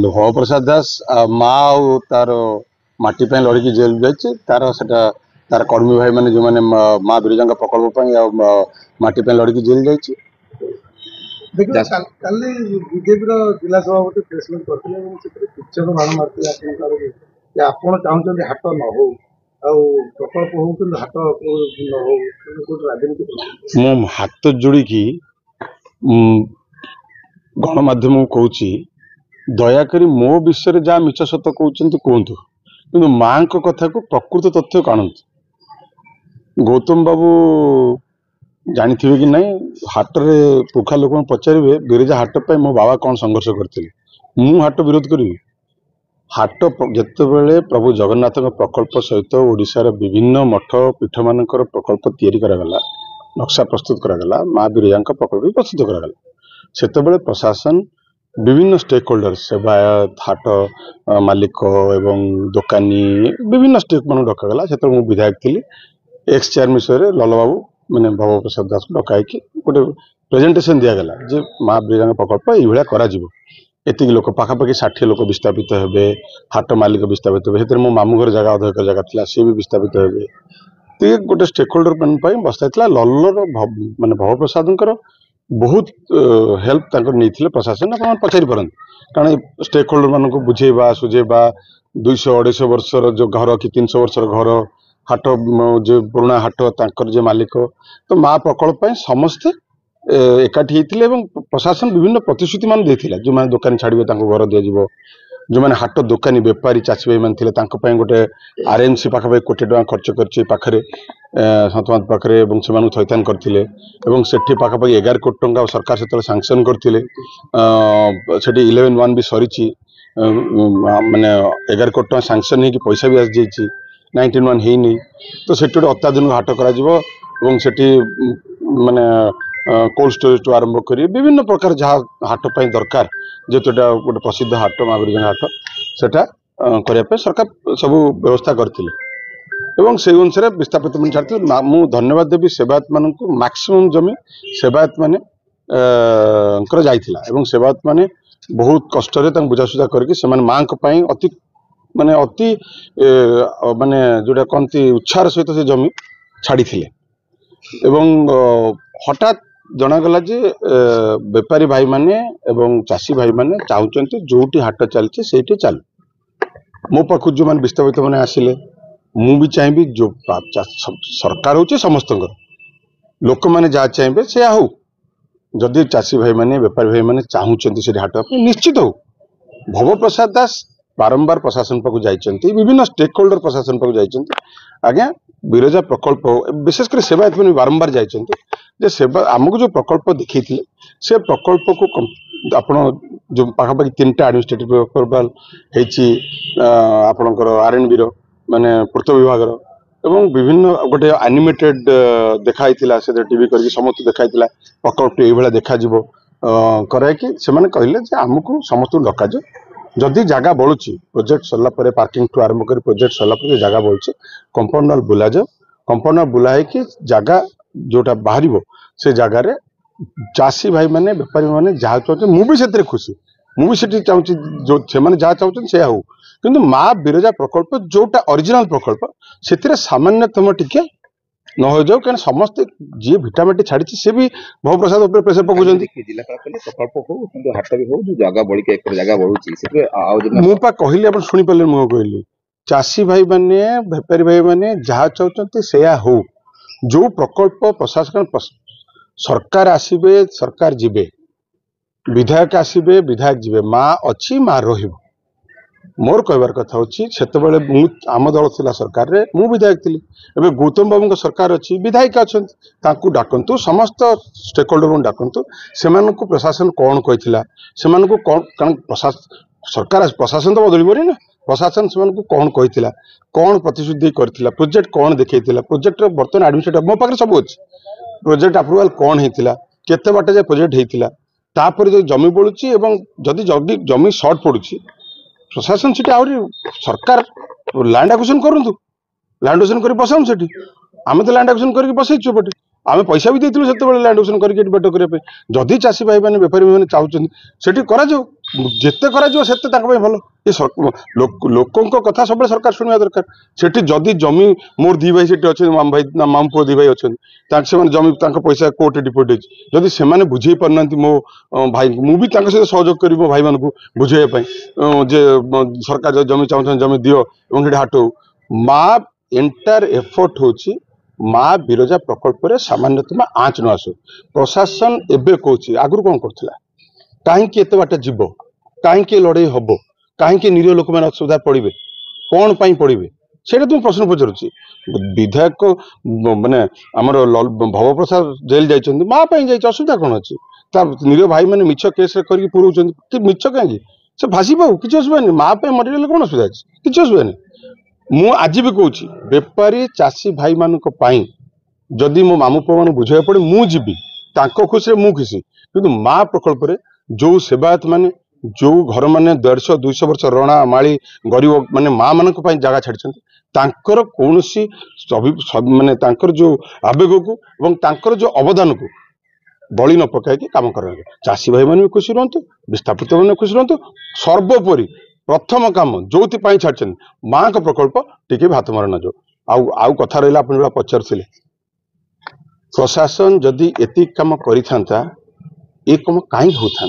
भव प्रसाद दास माँ तार माटी लड़की जेल जाइए तार सेटा तार कर्मी भाई मैंने जो मैंने माँ बिरजा प्रकल्प माटी लड़की जेल जाइए बीजेपी जिला सभापति प्रेसमिट करते शिक्षक बाण मारते ଆପଣ ଚାହୁଁଛନ୍ତି ହାଟ ନ ହଉ ଆଉ ପ୍ରକଳ୍ପ ହଉ କିନ୍ତୁ ହାଟ ନ ହଉ କୋଉଠି ରାଜନୀତି ମୁଁ ହାତ ଯୋଡ଼ିକି ଗଣମାଧ୍ୟମ କହୁଛି ଦୟାକରି ମୋ ବିଷୟରେ ଯାହା ମିଛ ସତ କହୁଛନ୍ତି କୁହନ୍ତୁ କିନ୍ତୁ ମାଙ୍କ କଥାକୁ ପ୍ରକୃତ ତଥ୍ୟ କାଣନ୍ତୁ। ଗୌତମ ବାବୁ ଜାଣିଥିବେ କି ନାହିଁ ହାଟରେ ପୁଖା ଲୋକଙ୍କୁ ପଚାରିବେ ବିରଜା ହାଟ ପାଇଁ ମୋ ବାବା କ'ଣ ସଂଘର୍ଷ କରିଥିଲେ। ମୁଁ ହାଟ ବିରୋଧ କରିବି। हाट जितेबले प्रभु जगन्नाथ प्रकल्प सहित ओडिशार विभिन्न मठ पीठ मानकर प्रकल्प तैयारी करागला नक्शा प्रस्तुत करागला माँ बिरजा प्रकल्प भी प्रस्तुत करागला सेतेबले प्रशासन विभिन्न स्टेक होल्डर सेवायत हाट मालिक एवं दोकानी विभिन्न स्टेक मान डकागला से विधायक थी एक्स चेयरमैन लल बाबू मैंने भव प्रसाद दास को डकाई गोटे प्रेजेंटेशन दिगला जे माँ बिरजा प्रकल्प ये करा एति लोक पाखापाखि 60 लोक विस्थापित हे हाट मालिक विस्थापित हे मो मामू घर जगह अध एकर जगह था सी भी विस्थापित हे तो गोटे स्टेक होल्डर बसता लल्लर माने भव प्रसाद बहुत हेल्प नहीं प्रशासन आप पचारि पारती कारण स्टेक होल्डर मान बुझेबा सुझेबा 200-250 वर्षर जो घर कि 300 वर्षर घर हाट जो पुराणा हाट तांकर जो मालिक तो माँ प्रकल्प समस्ते एकाठी होते प्रशासन विभिन्न प्रतिश्रुति मान देथिला जो माने दुकान छाड़िबे तांको घर दिया जिवो जो माने हाट दुकानी व्यापारी चाषी भाई मान थिले तांको पय गोटे आरएमसी पाखा कोटी टका खर्च करछि पाखरे सतमात पाखरे एवं से मानु थैथान करथिले एवं सेठी पाखा 11 कोटी टका सरकार सेतले सैंक्शन करथिले सेठी 11-1 भी सरीछि माने 11 कोटी टका सैंक्शन हे कि पैसा भी आस जाइछि 19-1 हे नै तो सेठी अत्याधुनिक हाट करा जिवो एवं सेठी माने कोल्ड स्टोरेज टू आरंभ कर विभिन्न प्रकार जहाँ हाट दरकार जेहेतु गोटे प्रसिद्ध हाट माँ बिरजा हाट सेटा करने सरकार सब व्यवस्था करते से अनुसार विस्थापित मैंने छाड़ते मु धन्यवाद देवी सेवायत मान मैक्सिमम जमी सेवायत मैंने जाइथिला सेवायत मैंने बहुत कष्ट बुझासुझा करके माँ अति माने अति माने जोटा कहती उत्साह सहित से जमी छाड़ी हठात जनागला जे बेपारी भाई माने एवं चाषी भाई माने चाहते जोटी हाट चलती से चलू मो पाख जो मैंने विस्थापित मैंने आसिले मु भी चाहिए जो सरकार हूँ समस्त लोक मैंने जहाँ चाहिए से हो जदि चाषी भाई माने बेपारी भाई माने चाहते से हाट निश्चित हो भव प्रसाद दास बारंबार प्रशासन पाक जाइए विभिन्न स्टेक होल्डर प्रशासन पाक जाइए आज्ञा बिरजा प्रकल्प विशेषकर सेवायत मैंने बारंबार जाइए सेवा आमको जो प्रकल्प देखी से प्रकल्प को आप जो पाखापाखि 3टा एडमिनिस्ट्रेटिव अप्रूवाल आपणकर आरएनबी माने पूर्त विभाग एवं विभिन्न गोटे एनिमेटेड देखाई से टीवी कर समस्त देखाई प्रकल्प ये देखा कराइकी से कहले आमको समस्त डक जदि जगह बलुची प्रोजेक्ट सरला पार्किंग ठू आरंभ कर प्रोजेक्ट सरला जगह बलुची कंपाउंड बुला जाओ कंपाउंड बुलाई जगह जोटा बाहर से जगार चाषी भाई माने बेपारी माने जहाँ चाहते मुझे खुशी मुझे चाहूँगी जो से जहाँ चाहते से हो किंतु माँ बिरजा प्रकल्प जोटा ओरिजिनल प्रकल्प से सामान्यतम टिके न हो जाओ क्या समस्ते जी भिटामिटी छाड़ी से भी भव प्रसाद उपर प्रेशर पकाउछन प्रकल्प हो किंतु हाट भी हो जो जगह बड़ी के एक जगह बढ़ुची से मु पा कहली अपन सुनी पले मु कहली चाषी भाई माने बेपारी भाई माने जहाँ चाहते से हो जो प्रकल्प प्रशासन सरकार आसीबे सरकार जीवे विधायक आसीबे विधायक जीवे माँ अच्छी माँ रहिबो मोर कहबार कथा होची सेतबेले आम दल थिला सरकार रे मु विधायक थी एबे गौतम बाबू सरकार अच्छी विधायक अछंती ताकू डाकंतु समस्त स्टेक होल्डर डाकंतु सेमानकु प्रशासन कौन कहिथिला सेमानकु कौन कारण सरकार प्रशासन तो बदलिबोनी ना प्रशासन सेमानकु कौन कहिथिला कौन प्रतिश्रुति करथिला प्रोजेक्ट कौन देखैथिला प्रोजेक्ट बर्तमान एडमिनिस्ट्रेटिव मो पाखरे सब अछि प्रोजेक्ट अप्रूवाल कौन होता केते बाटे जे प्रोजेक्ट होता तापर जो जमी बलुची एवं जदि जदि जमी सर्ट पड़ुची प्रशासन से आहरी सरकार लैंड एक्विजिशन करूँ लैंड एक्विजिशन कर बसाऊँ से आम तो लैंड एक्विजिशन करके बसैचु पटे आम पैसा भी देथिलु सेतेबेले लैंड एक्विजिशन करके बाट करबे जदि चाषी भाई माने व्यापारी माने चाहुचंदी सेठी करा जाऊ जेते करा जाऊ सेते ताका भाई भलो ये लोकंको कथा सब सरकार सुनिया दरकार सेठी जदि जमी मोर दी भाई सेठी अछि माम भाई ना माम पो दी भाई अछि ताक से माने जमी ताका पैसा कोर्ट डिपोजिट अछि जदि से माने बुझी परनंती मो भाई मु भी ताका से सहयोग करी मो भाई मान को बुझे पई जे सरकार जो जमी चाहुछन जमी दियो एवं सेठी हाटो मा एंटायर एफर्ट होछि माँ बिरजा प्रकल्प रे सामान्यतम आँच न आसु प्रशासन एबे कहूँ आगुरी कौन करथिला कहीं एत बाट जीव कहीं लड़ाई हम कहीं निरीह लोक मैंने असुविधा पड़े कौन पाई पड़े से तुम प्रश्न पचारुची विधायक माने आमर भव प्रसाद जेल जाइछन्ति माँ जाइए असुविधा कौन अच्छी निरीह भाई मैंने मिछ केस कर पुराउछन्ति मिछ कहीं से भाषी पाऊ किसी असुविधा नहीं माँ मरीगले कौन असुविधा अच्छी किसी असुविधा नहीं मु आज भी कहूँ बेपारी चाषी भाई मान जदि मो मामू पुआ मान बुझे पड़े मुझे खुशी मु खुशी कि माँ प्रकल्प रे जो सेवायत माने जो घर माने 150-200 वर्ष रणा माली गरीब माने माँ मान जगह छाड़ कौन माने जो आवेग को एवं तांकर जो अवदान को बलि न पकाई काम कर चाषी भाई मैंने खुशी रुहतु विस्थापित मैंने खुशी रुहतु सर्वोपरि प्रथम काम जो छाड़ माँ का प्रकल्प टी हाथ मार न जो आउ कथा रहा आप पचार प्रशासन जदि एति काम करिथांता ए कम कहीं होता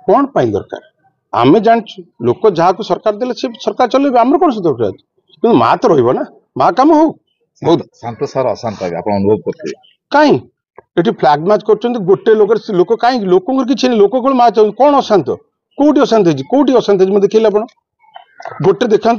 कौन पाई दरकार आम जानचु लोक जहाँ को सरकार देले से सरकार चलेबे आमर कौन से दरकार कि माँ तो रहिबो ना माँ काम हो बहुत शांत सर अशांत आप अनुभव करते कहीं ये फ्लैग मैच कर गोटे लोक कहीं लोक किसी नहीं लोक कौन माँ चाहते कौन अशांत कौटी अशांत कौटी अशांत देखिए आप गोटे देखा